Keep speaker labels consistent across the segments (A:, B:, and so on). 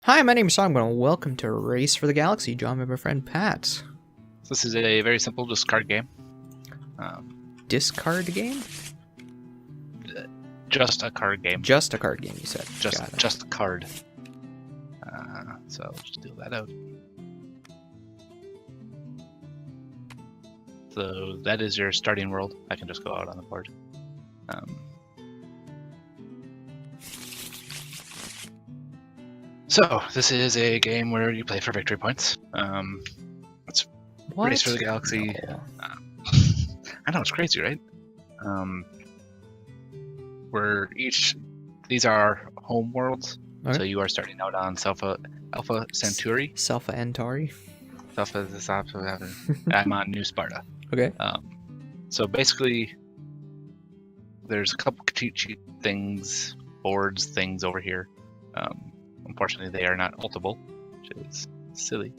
A: Hi, my name is Song, and welcome to Race for the Galaxy. Joined by my friend Pat.
B: This is a very simple discard game.
A: Discard game?
B: Just a card game.
A: Just a card game, you said.
B: Just a card. So just deal that out. So that is your starting world. I can just go out on the board. So this is a game where you play for victory points. It's
A: What?
B: Race for the Galaxy.
A: No.
B: I know, it's crazy, right? These are home worlds.
A: Okay.
B: So you are starting out on Alpha Centauri.
A: Selfa Antari.
B: I'm on New Sparta.
A: Okay.
B: So basically, there's a couple cheat sheet things, boards, things over here. Unfortunately, they are not ultable, which is silly.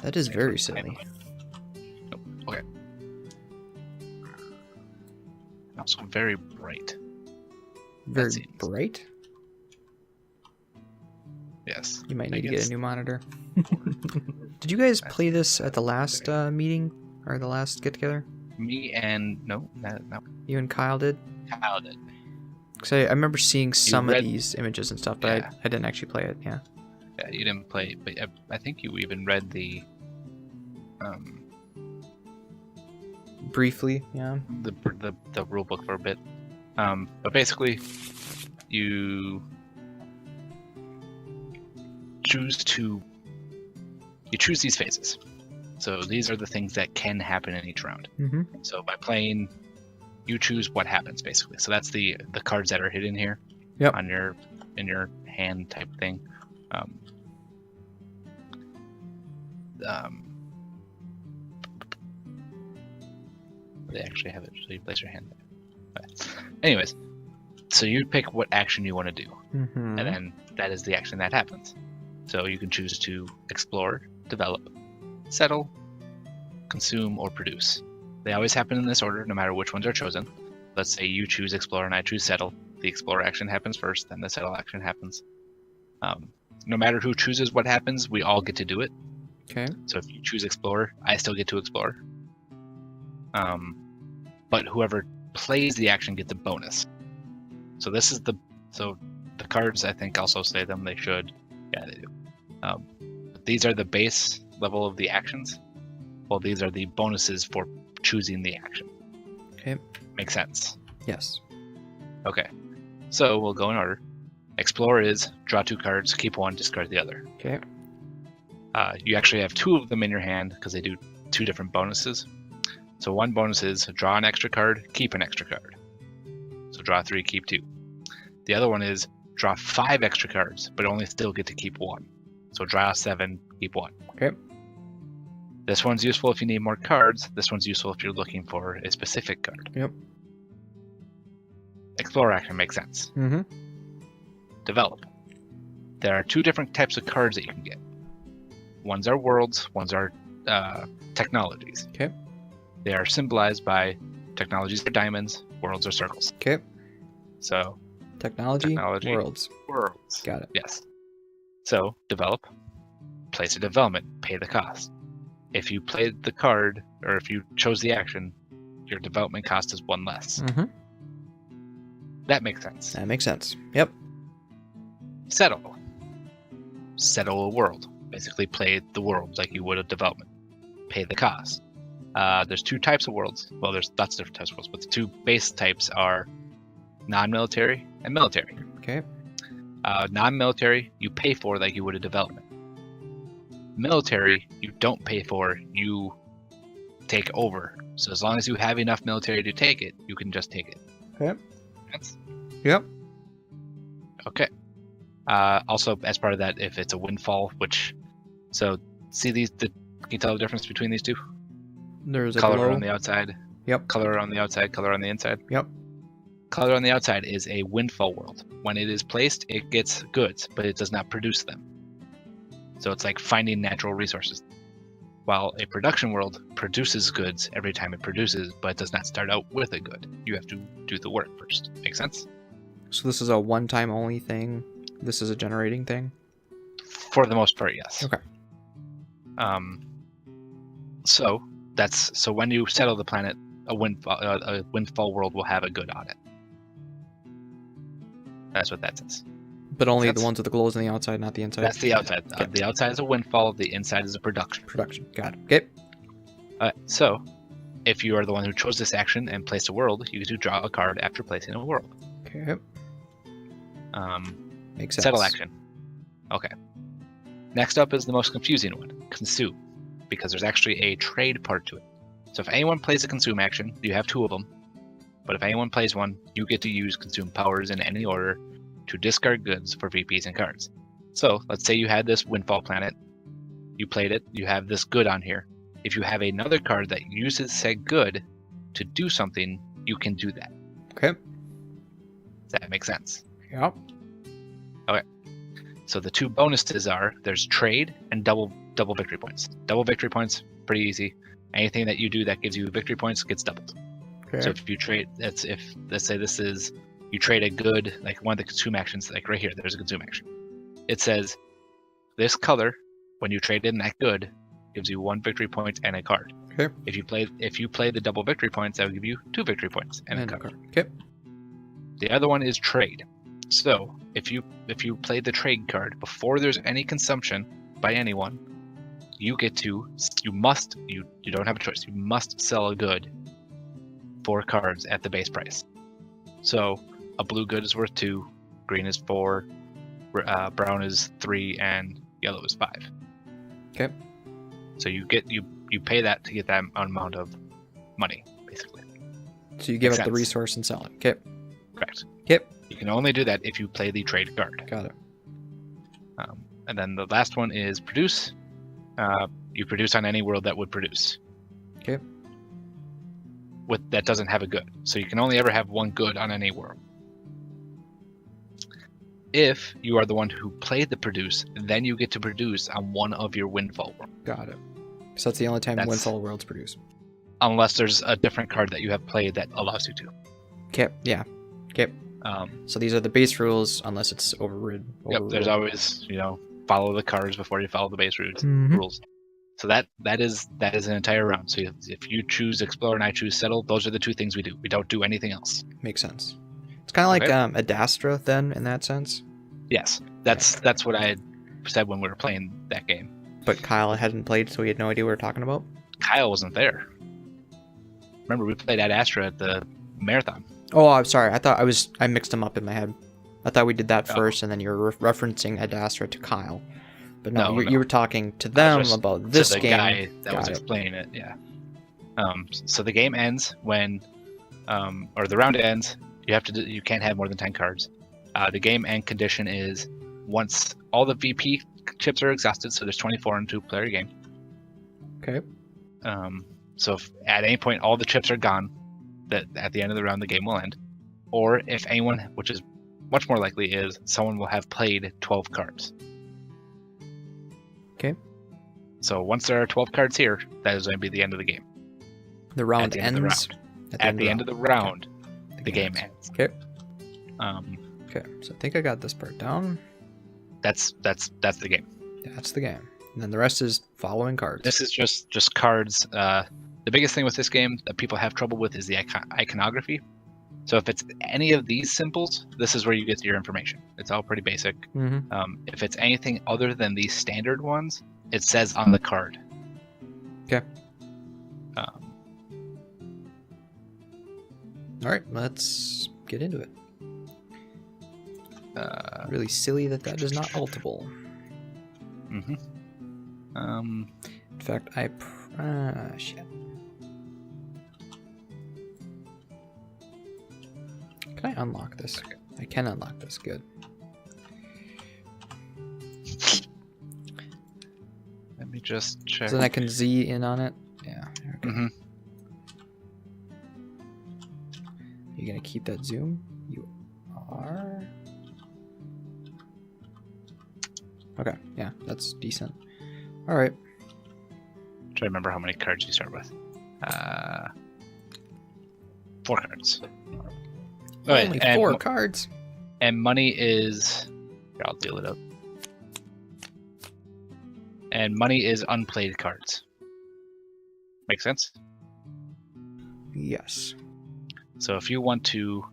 A: That is very silly.
B: Nope. Okay. Also very bright.
A: Very
B: seems-
A: bright?
B: Yes.
A: You might
B: I
A: need to get
B: guess.
A: a new monitor. Did you guys play this at the last meeting? Or the last get-together?
B: Me and no.
A: You and Kyle did?
B: Kyle did.
A: Because I remember seeing some of
B: read-
A: these images and stuff, but
B: Yeah.
A: I didn't actually play it, yeah.
B: Yeah, you didn't play, but I think you even read the
A: Briefly, yeah.
B: the rule book for a bit. But basically, you choose these phases. So these are the things that can happen in each round.
A: Mm-hmm.
B: So by playing, you choose what happens basically. So that's the cards that are hidden here.
A: Yep.
B: In your hand type thing. They actually have it, so you place your hand there. Okay. Anyways, so you pick what action you want to do,
A: Mm-hmm.
B: and then that is the action that happens. So you can choose to explore, develop, settle, consume, or produce. They always happen in this order, no matter which ones are chosen. Let's say you choose explore and I choose settle. The explore action happens first, then the settle action happens. No matter who chooses what happens, we all get to do it.
A: Okay.
B: So if you choose explore, I still get to explore. But whoever plays the action gets a bonus. So the cards, I think, also say them. They should. Yeah, they do. These are the base level of the actions. Well, these are the bonuses for choosing the action.
A: Okay.
B: Makes sense.
A: Yes.
B: Okay. So we'll go in order. Explore is draw 2 cards, keep 1, discard the other.
A: Okay.
B: You actually have 2 of them in your hand because they do 2 different bonuses. So one bonus is draw an extra card, keep an extra card. So draw 3, keep 2. The other one is draw 5 extra cards, but only still get to keep 1. So draw 7, keep 1.
A: Okay.
B: This one's useful if you need more cards. This one's useful if you're looking for a specific card.
A: Yep.
B: Explore action makes sense.
A: Mm-hmm.
B: Develop. There are 2 different types of cards that you can get. Ones are worlds, ones are technologies.
A: Okay.
B: They are symbolized by technologies are diamonds, worlds are circles.
A: Okay.
B: So
A: Technology, worlds.
B: worlds.
A: Got it.
B: Yes. So develop, place a development, pay the cost. If you played the card or if you chose the action, your development cost is 1 less.
A: Mm-hmm.
B: That makes sense.
A: That makes sense. Yep.
B: Settle. Settle a world. Basically play the world like you would a development. Pay the cost. There's 2 types of worlds. Well, there's lots of different types of worlds, but the 2 base types are non-military and military.
A: Okay.
B: Non-military, you pay for like you would a development. Military, you don't pay for, you take over. So as long as you have enough military to take it, you can just take it.
A: Okay.
B: That's
A: Yep.
B: okay. Also, as part of that, if it's a windfall, so see can you tell the difference between these 2?
A: There's a
B: Color
A: glow.
B: on the outside.
A: Yep.
B: Color on the outside, color on the inside.
A: Yep.
B: Color on the outside is a windfall world. When it is placed, it gets goods, but it does not produce them. So it's like finding natural resources. While a production world produces goods every time it produces, but it does not start out with a good. You have to do the work first. Make sense?
A: So this is a one-time only thing. This is a generating thing.
B: For the most part, yes.
A: Okay.
B: So when you settle the planet, a windfall world will have a good on it. That's what that says.
A: But only the ones with the glows on the outside, not the inside.
B: That's the outside.
A: Okay.
B: The outside is a windfall. The inside is a production.
A: Production. Got it. Okay.
B: So, if you are the one who chose this action and placed a world, you get to draw a card after placing a world.
A: Okay. Makes sense.
B: Settle action. Okay. Next up is the most confusing one, consume, because there's actually a trade part to it. So if anyone plays a consume action, you have 2 of them. But if anyone plays one, you get to use consume powers in any order to discard goods for VPs and cards. So let's say you had this windfall planet, you played it, you have this good on here. If you have another card that uses said good to do something, you can do that.
A: Okay.
B: Does that make sense?
A: Yep.
B: Okay. So the 2 bonuses are there's trade and double victory points. Double victory points, pretty easy. Anything that you do that gives you victory points gets doubled.
A: Okay.
B: So if you trade, let's say this is, you trade a good, like one of the consume actions, like right here, there's a consume action. It says this color, when you trade in that good, gives you 1 victory point and a card.
A: Okay.
B: If you play the double victory points, that will give you 2 victory points and a card.
A: Okay.
B: The other one is trade. So if you play the trade card before there's any consumption by anyone, you don't have a choice. You must sell a good 4 cards at the base price. So a blue good is worth 2, green is 4, brown is 3, and yellow is 5.
A: Okay.
B: So you pay that to get that amount of money, basically.
A: So you give
B: Makes
A: up the
B: sense.
A: resource and sell it. Okay.
B: Correct.
A: Yep.
B: You can only do that if you play the trade card.
A: Got it.
B: And then the last one is produce. You produce on any world that would produce.
A: Okay.
B: That doesn't have a good. So you can only ever have 1 good on any world. If you are the one who played the produce, then you get to produce on one of your windfall worlds.
A: Got it. So that's the only time windfall worlds produce.
B: Unless there's a different card that you have played that allows you to.
A: Okay. Yeah. Okay. So these are the base rules, unless it's overridden.
B: Yep. There's always, follow the cards before you follow the base rules. So that is an entire round. So if you choose explore and I choose settle, those are the 2 things we do. We don't do anything else.
A: Makes sense. It's kind of like Adastra then, in that sense.
B: Yes, that's what I said when we were playing that game.
A: But Kyle hadn't played, so he had no idea what we were talking about.
B: Kyle wasn't there. Remember, we played Adastra at the marathon.
A: Oh, I'm sorry. I mixed them up in my head. I thought we did that first, and then you were referencing Adastra to Kyle. But no, you were talking to them about this
B: to the
A: game.
B: Guy that was explaining it. Yeah. So the game ends when, or the round ends. You can't have more than 10 cards. The game end condition is once all the VP chips are exhausted. So there's 24 in a 2-player game.
A: Okay.
B: So if at any point all the chips are gone, that at the end of the round the game will end. Or if anyone, which is much more likely, is someone will have played 12 cards.
A: Okay.
B: So once there are 12 cards here, that is going to be the end of the game.
A: The round ends.
B: At the end of the round, the game ends.
A: Okay. Okay. So I think I got this part down.
B: That's the game.
A: That's the game. And then the rest is following cards.
B: This is just cards. The biggest thing with this game that people have trouble with is the iconography. So if it's any of these symbols, this is where you get your information. It's all pretty basic. If it's anything other than these standard ones, it says on the card.
A: Okay. All right, let's get into it. Really silly that is not ultable.
B: In
A: fact, shit. Can I unlock this? Okay. I can unlock this. Good.
B: Let me just check.
A: So then I can Z in on it. Yeah. Okay. You gonna keep that zoom? You are. Okay. Yeah, that's decent. All right.
B: Try to remember how many cards you start with. 4 cards.
A: Only 4 cards.
B: And money is... Here, I'll deal it up. And money is unplayed cards. Make sense?
A: Yes.
B: So if you want to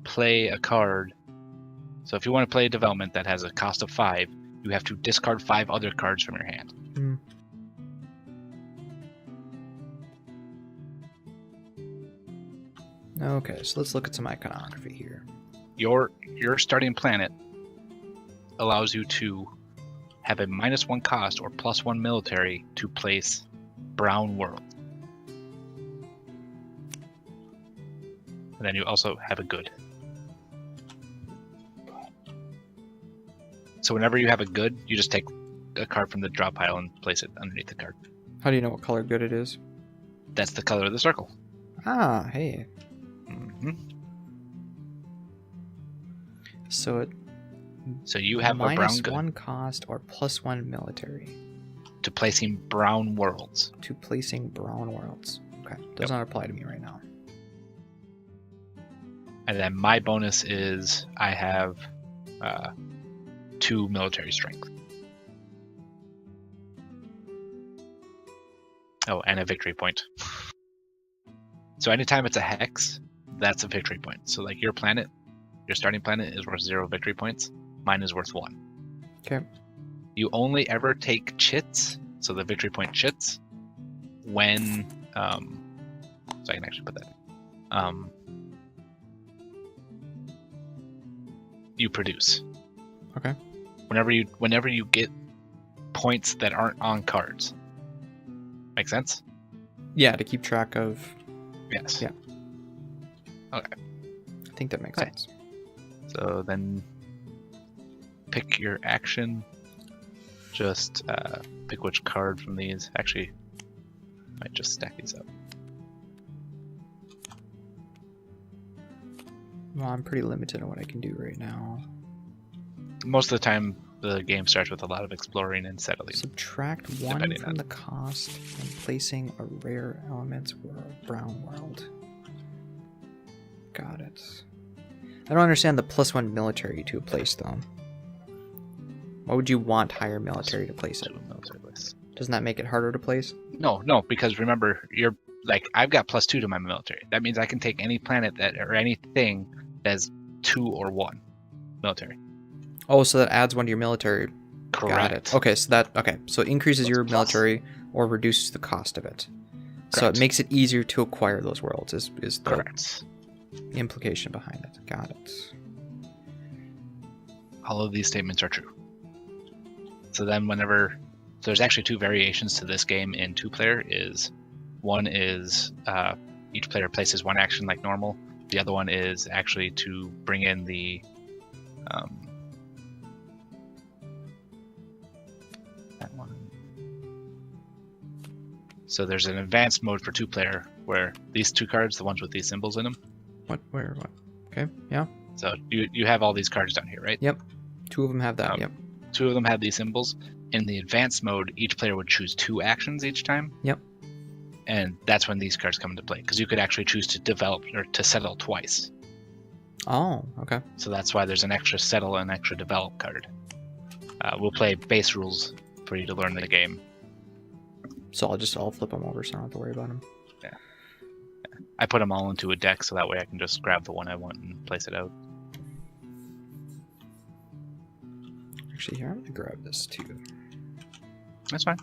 B: play a card... So if you want to play a development that has a cost of 5, you have to discard 5 other cards from your hand.
A: Mm. Okay, so let's look at some iconography here.
B: Your starting planet allows you to have a -1 cost or +1 military to place Brown World. And then you also have a good. So whenever you have a good, you just take a card from the draw pile and place it underneath the card.
A: How do you know what color good it is?
B: That's the color of the circle.
A: Ah, hey.
B: Mm-hmm.
A: So
B: you have a brown good.
A: -1 cost or +1 military.
B: To placing brown worlds.
A: To placing brown worlds. Okay, does not apply to me right now.
B: And then my bonus is I have 2 military strength. Oh, and a victory point. So anytime it's a hex, that's a victory point. So like your planet, your starting planet is worth 0 victory points. Mine is worth 1.
A: Okay.
B: You only ever take chits, so the victory point chits, when so I can actually put that. You produce.
A: Okay.
B: Whenever you get points that aren't on cards. Make sense?
A: Yeah, to keep track of.
B: Yes.
A: Yeah.
B: Okay.
A: I think that makes sense.
B: So then pick your action. Just pick which card from these. Actually, might just stack these up.
A: Well, I'm pretty limited on what I can do right now.
B: Most of the time, the game starts with a lot of exploring and settling.
A: Subtract 1 from the cost and placing a rare element's world, brown world. Got it. I don't understand the +1 military to a place, though. Why would you want higher military to place it? Doesn't that make it harder to place?
B: No, because remember, you're like I've got +2 to my military. That means I can take any planet that or anything that's 2 or 1 military.
A: Oh, so that adds 1 to your military.
B: Correct.
A: Got it. Okay, so it increases your military or reduces the cost of it.
B: Correct.
A: So it makes it easier to acquire those worlds. Is the
B: correct
A: implication behind it? Got it.
B: All of these statements are true. So then there's actually 2 variations to this game in 2-player. One is each player places 1 action like normal. The other one is actually to bring in the that one. So there's an advanced mode for 2-player where these 2 cards, the ones with these symbols in them.
A: What? Okay, yeah.
B: So you have all these cards down here, right?
A: Yep. 2 of them have that. Yep.
B: 2 of them have these symbols. In the advanced mode, each player would choose 2 actions each time.
A: Yep.
B: And that's when these cards come into play, because you could actually choose to develop or to settle twice.
A: Oh, okay.
B: So that's why there's an extra settle and extra develop card. We'll play base rules for you to learn the game.
A: So I'll flip them over so I don't have to worry about them.
B: Yeah. I put them all into a deck so that way I can just grab the one I want and place it out.
A: Actually, here, I'm going to grab this too.
B: That's fine.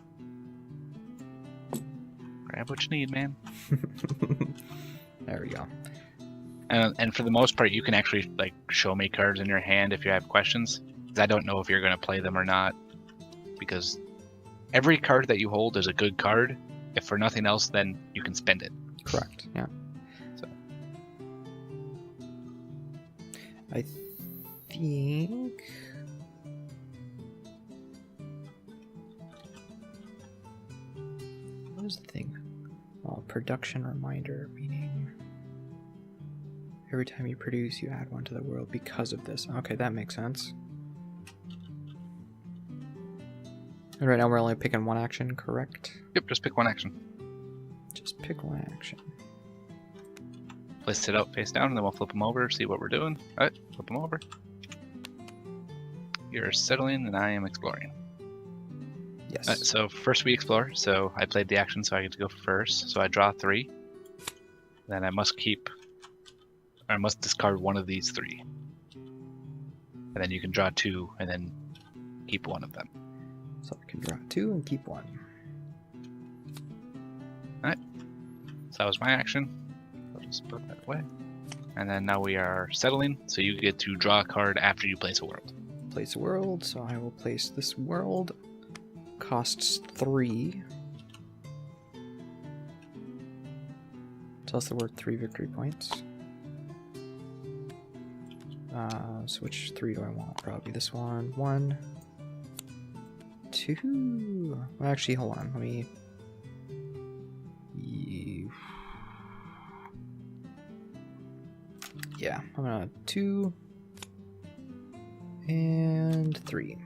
B: Grab what you need, man.
A: There we go.
B: And for the most part, you can actually like show me cards in your hand if you have questions. Because I don't know if you're going to play them or not. Because every card that you hold is a good card. If for nothing else, then you can spend it.
A: Correct, yeah.
B: So.
A: I think... What was the thing? Well, production reminder, meaning every time you produce, you add 1 to the world because of this. Okay, that makes sense. And right now we're only picking 1 action, correct?
B: Yep, just pick 1 action.
A: Just pick 1 action.
B: Place it out face down, and then we'll flip them over, see what we're doing. Alright, flip them over. you're settling and I am exploring.
A: Yes.
B: So first we explore. So I played the action, so I get to go first. So I draw 3. Then I must discard one of these 3. And then you can draw 2 and then keep one of them.
A: So I can draw 2 and keep 1.
B: Alright. So that was my action. I'll just put that away. And then now we are settling, so you get to draw a card after you place a world.
A: Place a world, so I will place this world. Costs 3. Tells the word 3 victory points. So which 3 do I want? Probably this one. 1, 2. Well, actually, hold on. Let me. Yeah, I'm gonna 2 and 3.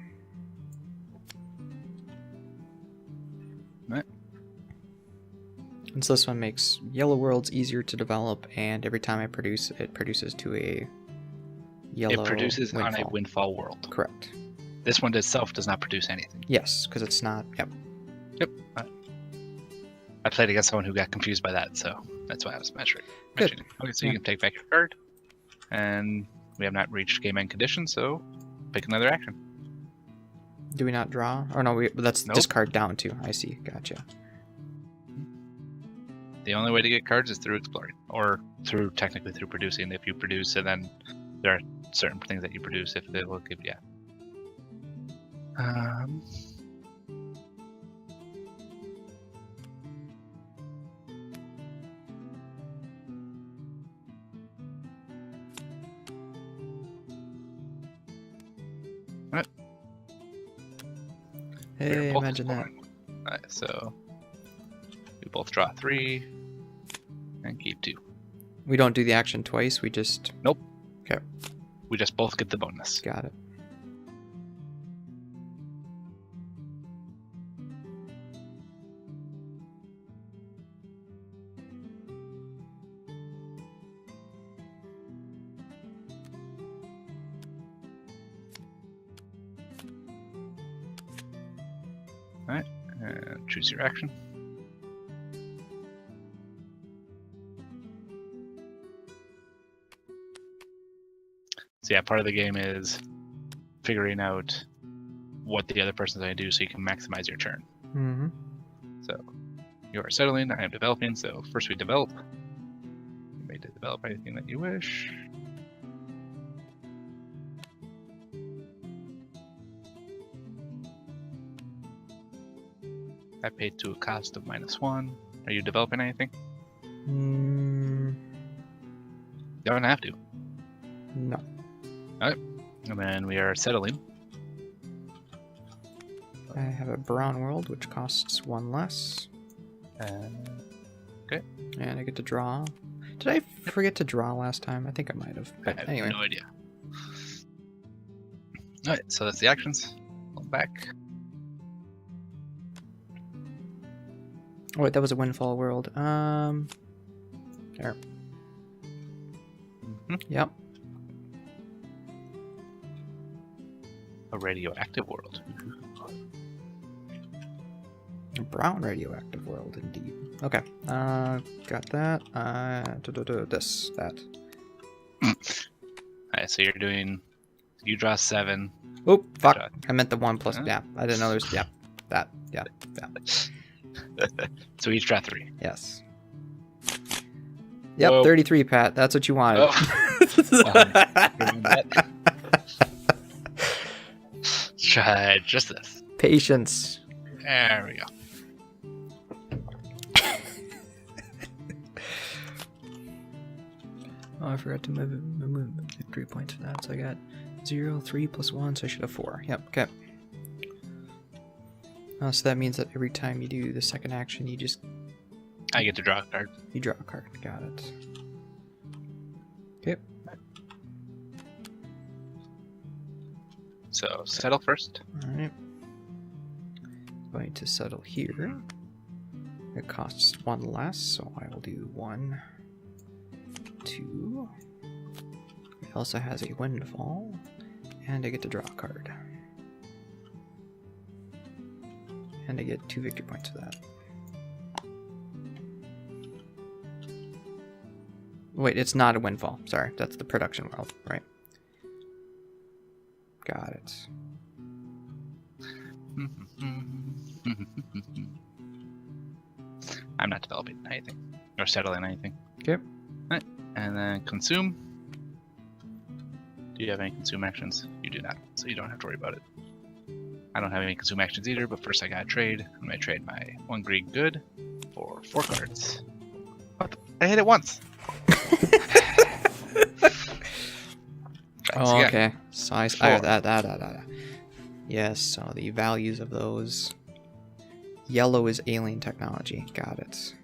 B: Right.
A: And so this one makes yellow worlds easier to develop, and every time I produce, it produces to a yellow.
B: It produces
A: windfall.
B: on a windfall world.
A: Correct.
B: This one itself does not produce anything.
A: Yes, because it's not. Yep.
B: Yep. I played against someone who got confused by that, so that's why I was measuring.
A: Good.
B: Okay, so you can take back your card, and we have not reached game end condition, so pick another action.
A: Do we not draw? Or no, that's
B: Nope.
A: discard down too. I see. Gotcha.
B: The only way to get cards is through exploring, or technically through producing. If you produce, and then there are certain things that you produce if they will give, yeah. Right.
A: Hey,
B: both
A: imagine that.
B: exploring. Alright, so we both draw 3 and keep 2.
A: We don't do the action twice. We just.
B: Nope.
A: Okay.
B: We just both get the bonus.
A: Got it.
B: Alright, and choose your action. So yeah, part of the game is figuring out what the other person's going to do so you can maximize your turn.
A: Mm-hmm.
B: So you are settling, I am developing, so first we develop. You may develop anything that you wish. I paid to a cost of -1. Are you developing anything? You don't have to.
A: No.
B: Alright, and then we are settling.
A: I have a brown world, which costs 1 less.
B: Okay.
A: And I get to draw. Did I forget to draw last time? I think I might have.
B: I
A: But
B: have
A: anyway.
B: no idea. Alright, so that's the actions. Going back.
A: Oh, wait, that was a windfall world. There. Yep.
B: A radioactive world.
A: A brown radioactive world, indeed. Okay. Got that. That.
B: Alright, so you're doing. You draw 7.
A: Oh, fuck.
B: draw-
A: I meant the 1 plus.
B: Huh?
A: Yeah, I didn't know there's. Yeah. That. Yeah. Yeah.
B: So each draw 3.
A: Yes. Yep,
B: Whoa.
A: 33, Pat. That's what you wanted.
B: Try just this.
A: Patience.
B: There we go.
A: Oh, I forgot to move victory points for that. So I got 0, 3 plus 1, so I should have 4. Yep, okay. So that means that every time you do the second action, you just...
B: I get to draw a card.
A: You draw a card. Got it. Okay.
B: So settle first.
A: Alright. Going to settle here. It costs 1 less, so I will do 1, 2. It also has a windfall, and I get to draw a card. And I get 2 victory points for that. Wait, it's not a windfall. Sorry, that's the production world, right? Got it.
B: I'm not developing anything or settling anything.
A: Okay.
B: Right. And then consume. Do you have any consume actions? You do not, so you don't have to worry about it. I don't have any consume actions either, but first I gotta trade. I'm gonna trade my 1 green good for 4 cards. What? I hit it once.
A: Oh, okay. Size. Yes. So the values of those. Yellow is alien technology. Got it.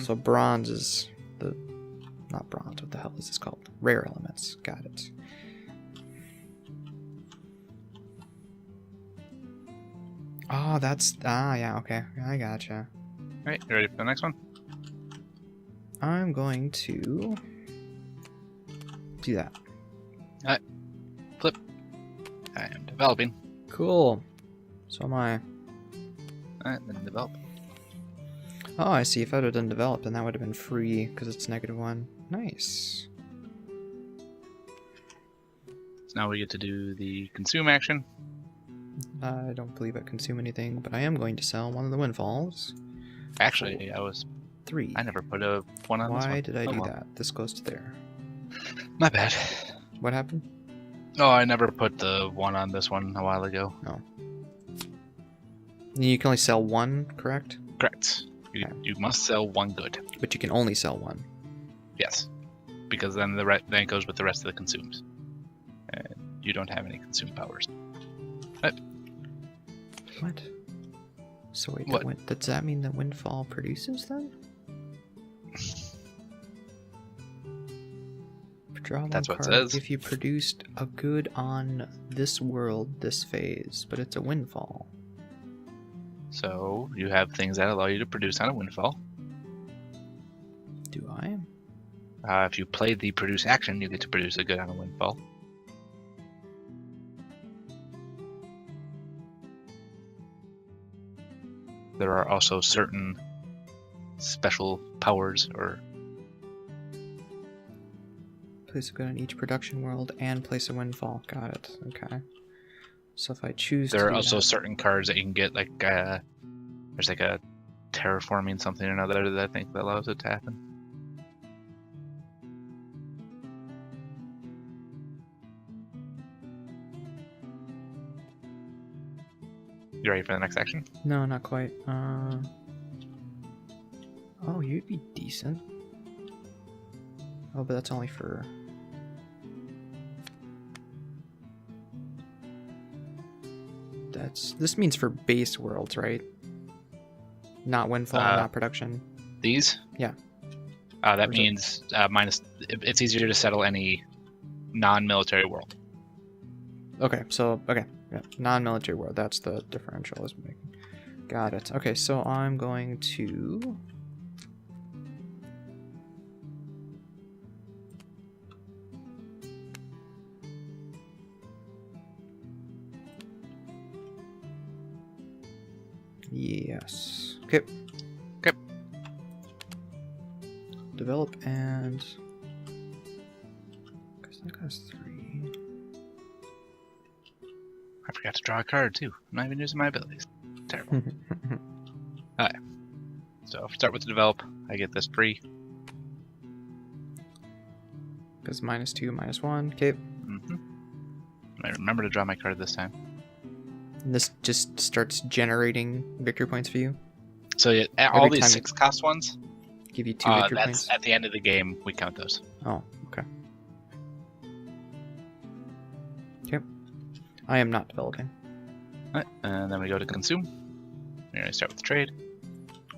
A: So bronze is the. Not bronze. What the hell is this called? Rare elements. Got it. Oh, that's. Yeah. Okay. I gotcha.
B: Alright, you ready for the next one?
A: I'm going to do that.
B: Alright. Flip. I am developing.
A: Cool. So am I.
B: Alright, then develop.
A: Oh, I see. If I would have done develop, then that would have been free because it's -1. Nice.
B: So now we get to do the consume action.
A: I don't believe I consume anything, but I am going to sell one of the windfalls.
B: Actually,
A: 3.
B: I never put a 1 on this one.
A: Why did I do that? This goes to there.
B: My bad.
A: What happened?
B: Oh, I never put the 1 on this one a while ago.
A: No. You can only sell 1, correct?
B: Correct. You must sell 1 good.
A: But you can only sell 1.
B: Yes. Because then then it goes with the rest of the consumes. And you don't have any consume powers.
A: What? So wait,
B: What?
A: Does that mean that windfall produces then? Draw 1
B: That's what it
A: card
B: says.
A: if you produced a good on this world, this phase, but it's a windfall.
B: So you have things that allow you to produce on a windfall.
A: Do I?
B: If you play the produce action, you get to produce a good on a windfall. There are also certain special powers or
A: Place a good on each production world and place a windfall. Got it. Okay. So if I choose
B: there
A: to
B: are
A: do
B: also
A: that,
B: certain cards that you can get, like there's like a terraforming something or another that I think that allows it to happen. You ready for the next action?
A: No, not quite. Oh, you'd be decent. Oh, but that's only for. This means for base worlds, right? Not windfall, not production.
B: These?
A: Yeah.
B: That means minus. It's easier to settle any non-military world.
A: Okay, so yeah, non-military world. That's the differential I was making. Got it. Okay, so I'm going to. Yes. Okay.
B: Okay.
A: Develop and. Because that costs 3.
B: I forgot to draw a card too. I'm not even using my abilities. Terrible. Alright. So if we start with the develop, I get this free.
A: Because -2, -1. Okay.
B: I remember to draw my card this time.
A: And this just starts generating victory points for you.
B: So yeah, all these 6-cost ones,
A: give you 2 victory points.
B: At the end of the game, we count those.
A: Oh, okay. Okay. I am not developing.
B: Alright, and then we go to consume. We're going to start with the trade.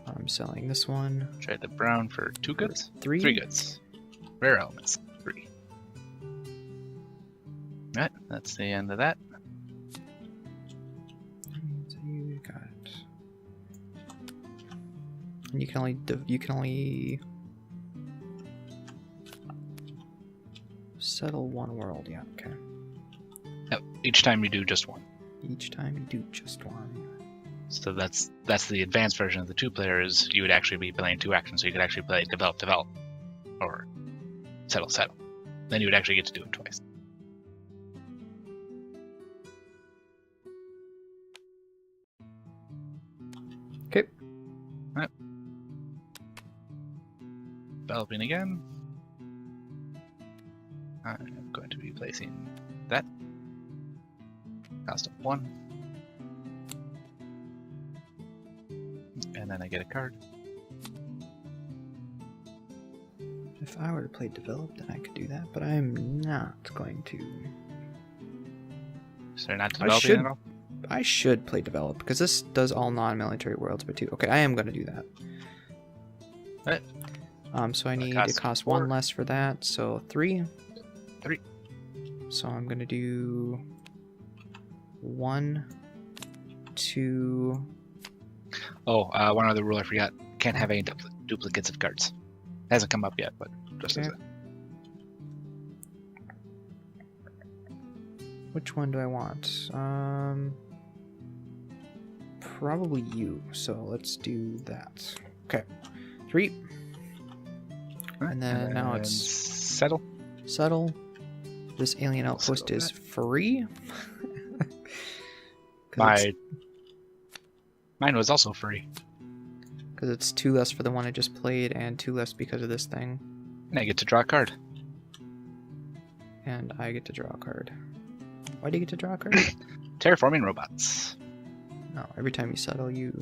A: I'm selling this one.
B: Trade the brown for 2 goods.
A: 3.
B: 3 goods. Rare elements. 3. Alright, that's the end of that.
A: So you got it. And you can only settle 1 world. Yeah. Okay.
B: Yep, each time you do just 1.
A: Each time you do just 1.
B: So that's the advanced version of the 2-player. Is you would actually be playing 2 actions, so you could actually play develop, or settle. Then you would actually get to do it twice.
A: Okay.
B: Alright. Developing again. I'm going to be placing that. Cost of 1. And then I get a card.
A: If I were to play develop, then I could do that, but I'm not going to.
B: So they're not developing at all?
A: I should play develop, because this does all non-military worlds, but 2. Okay, I am going to do that.
B: Right.
A: So I need to cost 1 less for that, so 3.
B: 3.
A: So I'm going to do 1, 2.
B: Oh, one other rule I forgot. Can't have any duplicates of cards. Hasn't come up yet, but just
A: Okay.
B: as a...
A: Which one do I want? Probably you. So let's do that. Okay. 3.
B: Right.
A: And then now it's
B: settle.
A: settle. This alien outpost
B: settle
A: is
B: that.
A: free. 'Cause
B: Mine was also free.
A: Because it's 2 less for the one I just played, and 2 less because of this thing.
B: And I get to draw a card.
A: And I get to draw a card. Why do you get to draw a card?
B: Terraforming robots.
A: No, every time you settle, you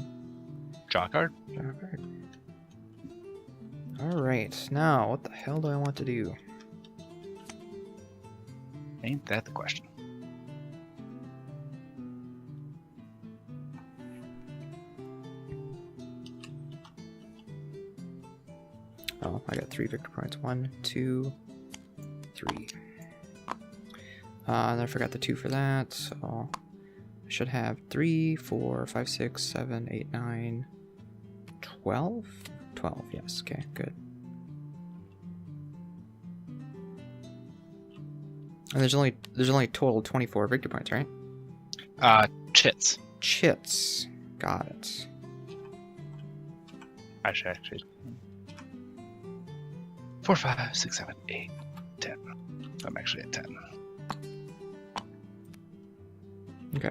B: Draw a card.
A: draw a card. Alright, now what the hell do I want to do?
B: Ain't that the question?
A: Oh, I got 3 victory points. 1, 2, 3. And I forgot the 2 for that, so I should have 3, 4, 5, 6, 7, 8, 9, 12? 12, yes, okay, good. And there's only total 24 victory points, right?
B: Chits.
A: Chits. Got it.
B: I should actually. 4, 5, 6, 7, 8, 10. I'm actually at 10.
A: Okay.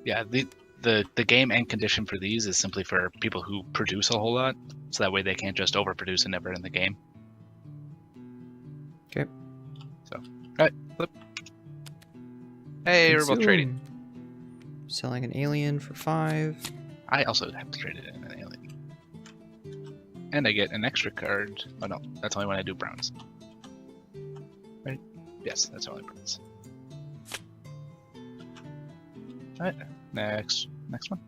B: Yeah, the game end condition for these is simply for people who produce a whole lot, so that way they can't just overproduce and never end the game.
A: Okay.
B: So, alright, flip. Hey, we're both trading.
A: Consume. Selling an alien for 5.
B: I also have to trade it in an alien. And I get an extra card. Oh no, that's only when I do browns. Right? Yes, that's only browns. Alright, next one.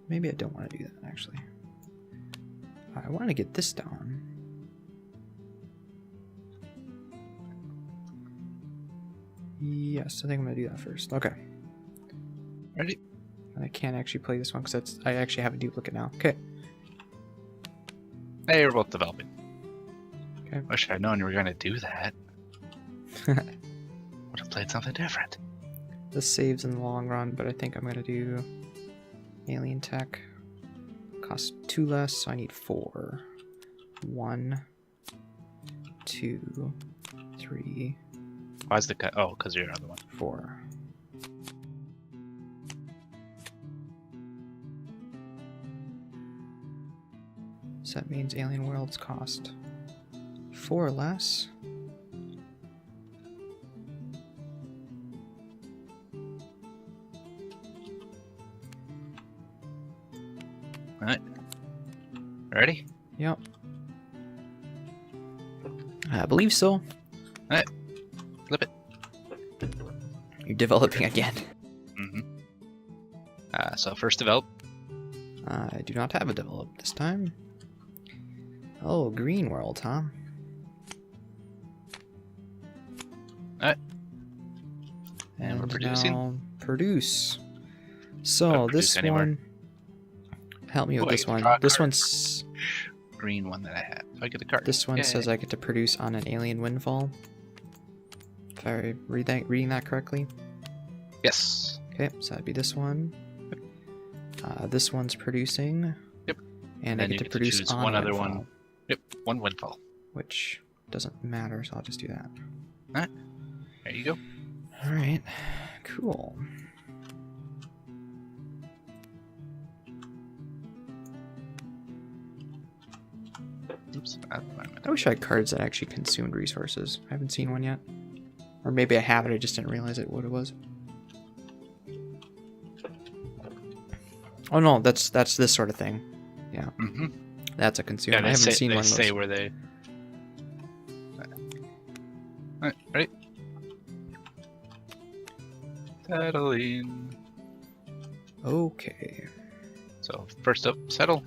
A: Maybe I don't want to do that, actually. I want to get this down. Yes, I think I'm going to do that first. Okay.
B: Ready?
A: And I can't actually play this one because I actually have a duplicate now. Okay.
B: Hey, we're both developing.
A: Okay.
B: Wish I'd known you were going to do that. Would have played something different.
A: This saves in the long run, but I think I'm going to do alien tech. Costs 2 less, so I need 4. 1, 2, 3,
B: Why is the cut? Oh, because you're another one.
A: 4. So that means alien worlds cost 4 less.
B: Alright. Ready?
A: Yep. I believe so.
B: Alright. Flip it.
A: You're developing again.
B: Mm-hmm. So first develop.
A: I do not have a develop this time. Oh, green world, huh?
B: Alright. And we're producing.
A: Now produce. So
B: Produce
A: this
B: anywhere.
A: one help me with
B: I
A: this
B: get to
A: one.
B: draw a
A: This
B: card.
A: one's
B: Green one that I had. So I get the card.
A: this one
B: Yay.
A: says I get to produce on an alien windfall. If I reading that correctly.
B: Yes.
A: Okay, so that'd be this one. This one's producing.
B: Yep.
A: And
B: Then
A: I get
B: you
A: to
B: get to
A: produce
B: choose
A: on
B: one
A: a
B: other
A: windfall,
B: one. Yep, one windfall.
A: which doesn't matter, so I'll just do that.
B: Alright. There you go.
A: All right, cool.
B: Oops.
A: I wish I had cards that actually consumed resources. I haven't seen one yet. Or maybe I have it, I just didn't realize what it was. Oh no, that's this sort of thing. Yeah.
B: Mm-hmm.
A: That's a consume.
B: Yeah,
A: I
B: they
A: haven't
B: say,
A: seen
B: they
A: one of
B: say
A: those.
B: where they... Alright, ready? Settling.
A: Okay.
B: So, first up, settle.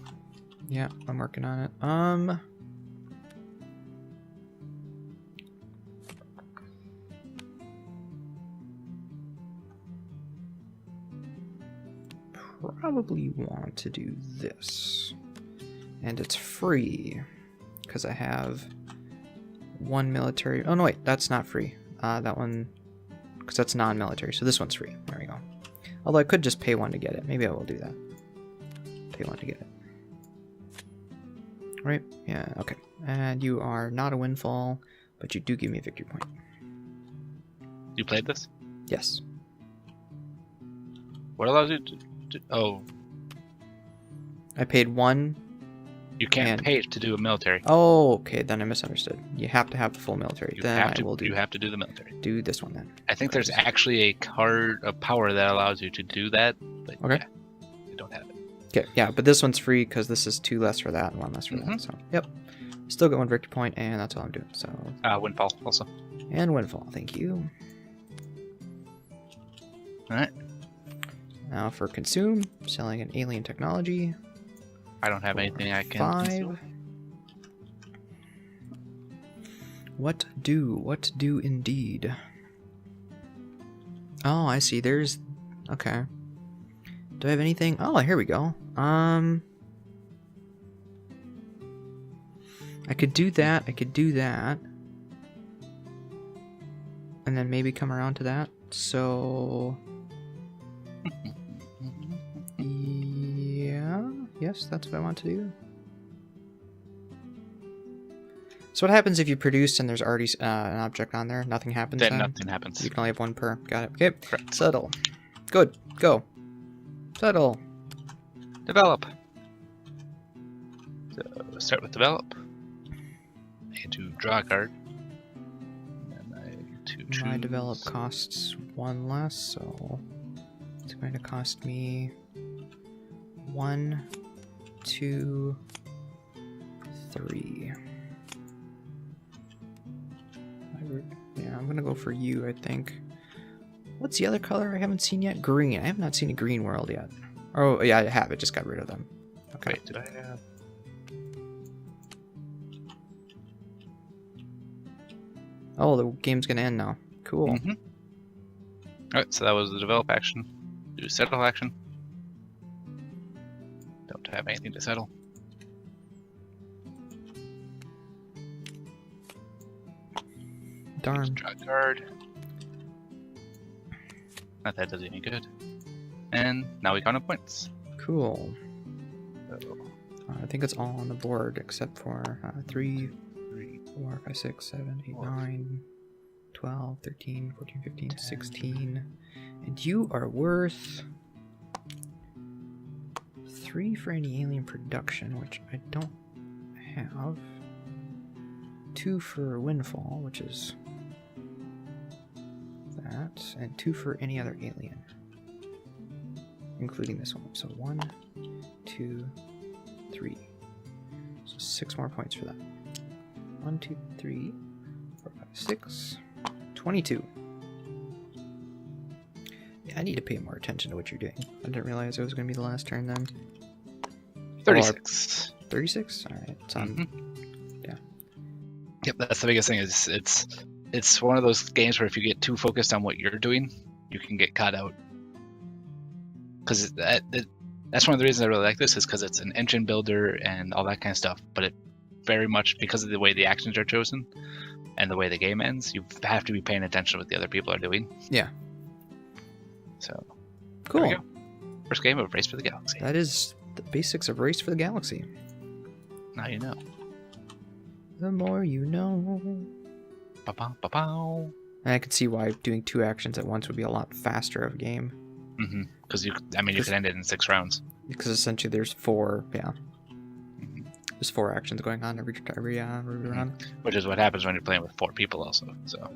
A: Yeah, I'm working on it. Probably want to do this. And it's free. Because I have one military. Oh no, wait, that's not free. That one, because that's non-military. So this one's free. There we go. Although I could just pay one to get it. Maybe I will do that. Pay one to get it. Right? Yeah, okay. And you are not a windfall, but you do give me a victory point.
B: You played this?
A: Yes.
B: What allows you to... Oh,
A: I paid one.
B: you can't
A: And-
B: pay to do a military.
A: Oh, okay. Then I misunderstood. You have to have the full military.
B: You
A: Then
B: have
A: I
B: to.
A: will do
B: You have to do the military.
A: do this one then.
B: I think there's actually a card, a power that allows you to do that, but
A: Okay.
B: yeah, you don't have it.
A: Okay, yeah, but this one's free because this is 2 less for that and 1 less for that. So, yep. Still got 1 victory point, and that's all I'm doing. So,
B: Windfall also.
A: and windfall. Thank you.
B: All right.
A: Now for consume, selling an alien technology.
B: I don't have anything I can.
A: 5.
B: consume.
A: What do? What do indeed? Oh, I see. There's... Okay. Do I have anything? Oh, here we go. I could do that. I could do that. And then maybe come around to that. So... Yeah. Yes, that's what I want to do. So what happens if you produce and there's already an object on there? Nothing happens
B: Then
A: then?
B: nothing happens.
A: You can only have 1 per. Got it. Okay.
B: Correct.
A: Settle. Good. Go. Settle.
B: Develop. So start with develop. I get to draw a card. And I get to choose.
A: My develop costs 1 less, so it's going to cost me 1, 2, 3. Yeah, I'm gonna go for you, I think. What's the other color I haven't seen yet? Green. I have not seen a green world yet. Oh, yeah, I have. I just got rid of them. Okay.
B: Wait, did I have?
A: Oh, the game's gonna end now. Cool.
B: Mm-hmm. Alright, so that was the develop action. Do settle action. Don't have anything to settle.
A: Darn.
B: Draw a card. Not that does any good. And now we count up points.
A: Cool.
B: So,
A: I think it's all on the board except for 3,
B: 3,
A: 4, 5, 6, 7, 8,
B: 4,
A: 9, 12, 13, 14, 15, 16. And you are worth 3 for any alien production, which I don't have. 2 for windfall, which is that, and 2 for any other alien, including this one. So 1, 2, 3. So 6 more points for that. 1, 2, 3, 4, 5, 6. 22. Yeah, I need to pay more attention to what you're doing. I didn't realize it was going to be the last turn then.
B: 36.
A: 36? Alright, it's on.
B: Mhm.
A: Yeah.
B: Yep, that's the biggest thing. Is it's one of those games where if you get too focused on what you're doing, you can get caught out. Because That's one of the reasons I really like this, is because it's an engine builder and all that kind of stuff. But it very much, because of the way the actions are chosen and the way the game ends, you have to be paying attention to what the other people are doing.
A: Yeah.
B: So,
A: Cool.
B: there we go. First game of Race for the Galaxy.
A: That is the basics of Race for the Galaxy.
B: Now you know.
A: The more you know.
B: Ba-bow, ba-bow.
A: And I could see why doing 2 actions at once would be a lot faster of a game.
B: Because you could end it in 6 rounds.
A: Because essentially there's 4, There's 4 actions going on every round.
B: Which is what happens when you're playing with 4 people also. So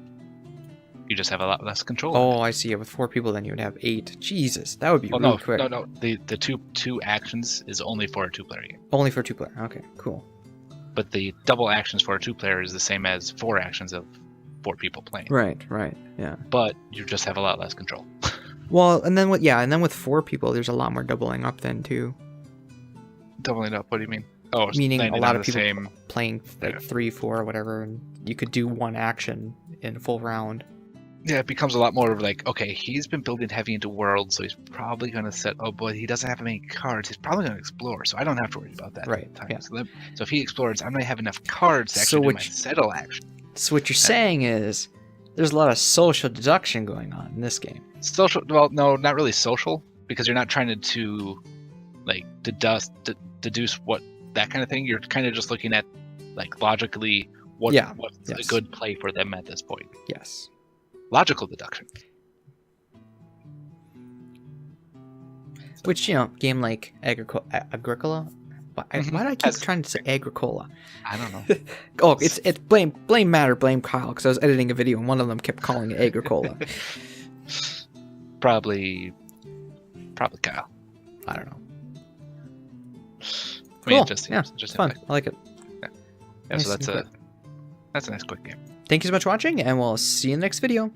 B: you just have a lot less control.
A: Oh, I see. With 4 people, then you would have 8. Jesus, that would be really quick.
B: No. The two actions is only for a 2-player game.
A: Only for a 2-player. Okay, cool.
B: But the double actions for a 2-player is the same as 4 actions of 4 people playing.
A: Right, yeah.
B: But you just have a lot less control.
A: Well, and then with 4 people, there's a lot more doubling up then too.
B: Doubling up? What do you mean? Oh,
A: meaning a lot of people playing like 3, 4, or whatever, and you could do 1 action in a full round.
B: Yeah, it becomes a lot more of like, okay, he's been building heavy into worlds, so he's probably going to set. Oh boy, he doesn't have many cards. He's probably going to explore, so I don't have to worry about that.
A: Right. Yeah.
B: So if he explores, I'm going to have enough cards to actually do my settle action.
A: So what you're saying is, there's a lot of social deduction going on in this game.
B: Social? Well, no, not really social, because you're not trying to like deduce what that kind of thing. You're kind of just looking at like logically what's a good play for them at this point.
A: Yes.
B: Logical deduction.
A: Which, game like Agricola. Why do I keep trying to say Agricola?
B: I don't know.
A: Oh, it's blame Matt or blame Kyle, because I was editing a video and one of them kept calling it Agricola.
B: Probably Kyle.
A: I don't know.
B: Cool.
A: Just fun. I like it.
B: Yeah,
A: nice,
B: so that's a nice quick game.
A: Thank you so much for watching, and we'll see you in the next video.